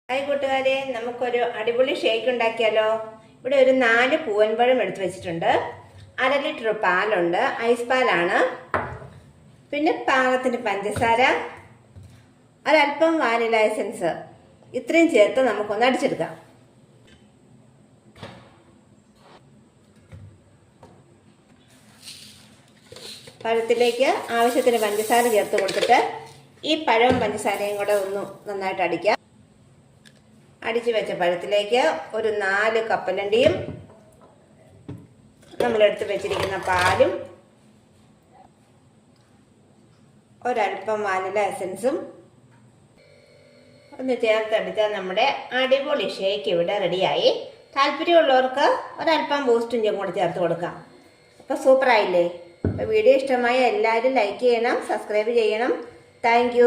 Hi കൂട്ടുകാരെ, നമുക്കൊരു അടിപൊളി ഷേക്ക് ഉണ്ടാക്കിയാലോ. ഇവിടെ ഒരു 4 പൂവൻപഴം എടുത്തു വെച്ചിട്ടുണ്ട്. 1/2 ലിറ്റർ പാലുണ്ട്, ഐസ് പാലാണ്. പിന്നെ പാകത്തിന് പഞ്ചസാര, ഒരല്പം വാനില എസൻസ്, ഇത്രയും ചേർത്ത് നമുക്കൊന്ന് അടിച്ചെടുക്കാം. പഴത്തിലേക്ക് ആവശ്യത്തിന് പഞ്ചസാര ചേർത്ത് കൊടുത്തിട്ട് ഈ പഴവും പഞ്ചസാരയും കൂടെ ഒന്ന് നന്നായിട്ട് അടിക്കാം. അടിച്ചു വെച്ച പഴത്തിലേക്ക് ഒരു 4 കപ്പലണ്ടിയും നമ്മളെടുത്ത് വെച്ചിരിക്കുന്ന പാലും ഒരല്പം വാനില എസൻസും ഒന്ന് ചേർത്തടിച്ചാൽ നമ്മുടെ അടിപൊളി ഷേക്ക് ഇവിടെ റെഡിയായി. താല്പര്യമുള്ളവർക്ക് ഒരല്പം ബൂസ്റ്റും കൂടെ ചേർത്ത് കൊടുക്കാം. അപ്പോൾ സൂപ്പറായില്ലേ? അപ്പോൾ വീഡിയോ ഇഷ്ടമായ എല്ലാവരും ലൈക്ക് ചെയ്യണം, സബ്സ്ക്രൈബ് ചെയ്യണം. താങ്ക്